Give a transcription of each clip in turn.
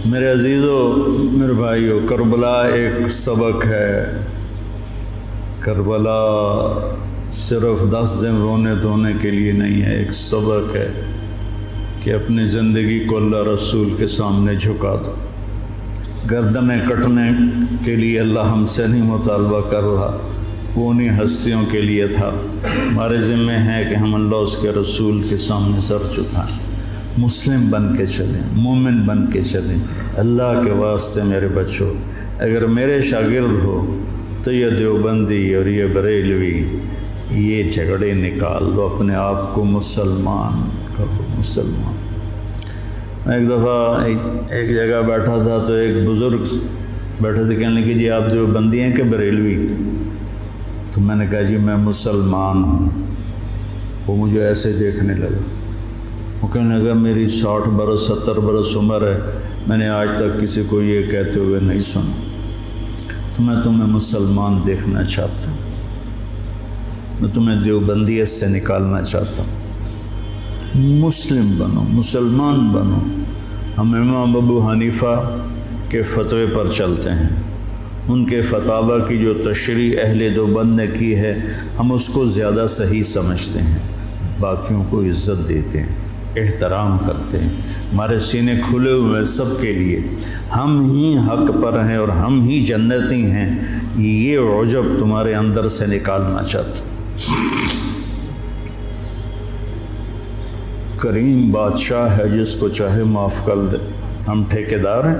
میرے عزیزو، میرے بھائیو، کربلا ایک سبق ہے۔ کربلا صرف 10 دن رونے دھونے کے لیے نہیں ہے، ایک سبق ہے کہ اپنی زندگی کو اللہ رسول کے سامنے جھکا دو۔ گردنیں کٹنے کے لیے اللہ ہم سے نہیں مطالبہ کر رہا، وہ انہیں ہستیوں کے لیے تھا۔ ہمارے ذمہ ہے کہ ہم اللہ اس کے رسول کے سامنے سر جھکائیں، مسلم بن کے چلیں، مومن بن کے چلیں۔ اللہ کے واسطے میرے بچوں، اگر میرے شاگرد ہو تو یہ دیوبندی اور یہ بریلوی، یہ جھگڑے نکال دو، اپنے آپ کو مسلمان کرو، مسلمان۔ میں ایک دفعہ ایک جگہ بیٹھا تھا تو ایک بزرگ بیٹھے تھے، کہنے لگے جی آپ دیوبندی ہیں کہ بریلوی؟ تو میں نے کہا جی میں مسلمان ہوں۔ وہ مجھے ایسے دیکھنے لگا، وہ کہنے لگا میری 60 برس 70 برس عمر ہے، میں نے آج تک کسی کو یہ کہتے ہوئے نہیں سنا، تو میں تمہیں مسلمان دیکھنا چاہتا ہوں، میں تمہیں دیوبندیت سے نکالنا چاہتا ہوں۔ مسلم بنو، مسلمان بنو۔ ہم امام ابو حنیفہ کے فتوے پر چلتے ہیں، ان کے فتاوی کی جو تشریح اہل دیوبند نے کی ہے ہم اس کو زیادہ صحیح سمجھتے ہیں، باقیوں کو عزت دیتے ہیں، احترام کرتے ہیں۔ ہمارے سینے کھلے ہوئے سب کے لیے، ہم ہی حق پر ہیں اور ہم ہی جنتی ہیں، یہ عجب تمہارے اندر سے نکالنا چاہتا ہوں۔ کریم بادشاہ ہے، جس کو چاہے معاف کر دے، ہم ٹھیکیدار ہیں۔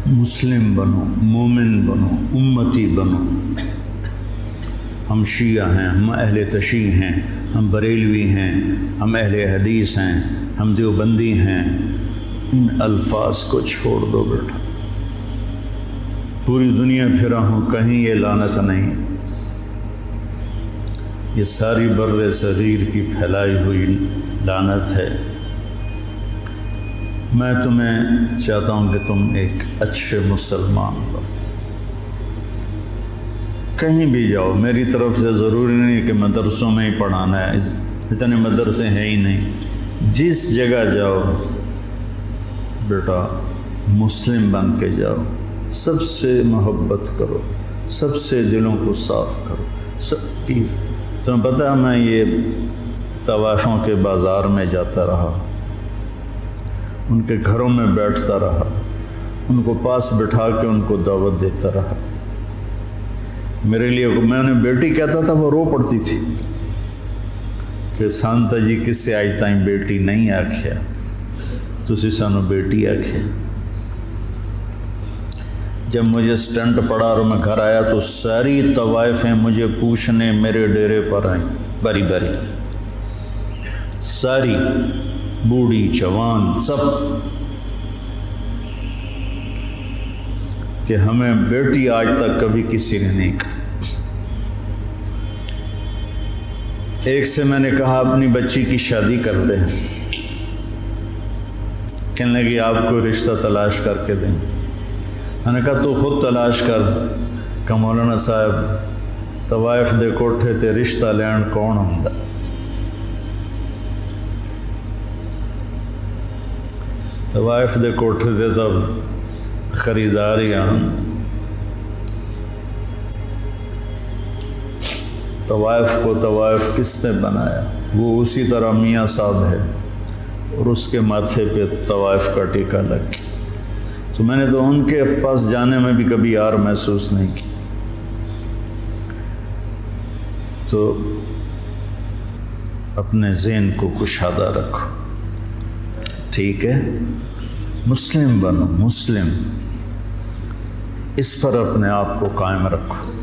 مسلم بنو، مومن بنو، امتی بنو۔ ہم شیعہ ہیں، ہم اہل تشیع ہیں، ہم بریلوی ہیں، ہم اہل حدیث ہیں، ہم دیوبندی ہیں۔ ان الفاظ کو چھوڑ دو بیٹا، پوری دنیا پھرا ہوں کہیں یہ لعنت نہیں، یہ ساری بر صغیر کی پھیلائی ہوئی لعنت ہے۔ میں تمہیں چاہتا ہوں کہ تم ایک اچھے مسلمان بنو، کہیں بھی جاؤ، میری طرف سے ضروری نہیں کہ مدرسوں میں ہی پڑھانا ہے، اتنے مدرسے ہیں ہی نہیں، جس جگہ جاؤ بیٹا مسلم بن کے جاؤ، سب سے محبت کرو، سب سے دلوں کو صاف کرو، سب کی۔ تمہیں پتہ ہے میں یہ طوائفوں کے بازار میں جاتا رہا، ان کے گھروں میں بیٹھتا رہا، ان کو پاس بٹھا کے ان کو دعوت دیتا رہا۔ میرے لیے میں نے بیٹی کہتا تھا، وہ رو پڑتی تھی کہ سانتا جی کس سے آج تائیں بیٹی نہیں آکھیا، تسی سانو بیٹی آکھیا۔ جب مجھے سٹنٹ پڑا اور میں گھر آیا تو ساری طوائفیں مجھے پوچھنے میرے ڈیرے پر آئیں، باری باری، ساری، بوڑھی جوان سب، کہ ہمیں بیٹی آج تک کبھی کسی نے نہیں کہا۔ ایک سے میں نے کہا اپنی بچی کی شادی کر دیں، کہنے لگی آپ کو رشتہ تلاش کر کے دیں۔ میں نے کہا تو خود تلاش کر، کہ مولانا صاحب طوائف دے کوٹھے تے رشتہ لین کون ہوندا؟ طوائف دے کوٹھے تے تو خریدار ہی آن۔ طوائف کو طوائف کس نے بنایا؟ وہ اسی طرح میاں صاحب ہے اور اس کے ماتھے پہ طوائف کا ٹیکا لگ گیا۔ تو میں نے تو ان کے پاس جانے میں بھی کبھی یار محسوس نہیں کی۔ تو اپنے ذہن کو کشادہ رکھو، ٹھیک ہے؟ مسلم بنو، مسلم، اس پر اپنے آپ کو قائم رکھو۔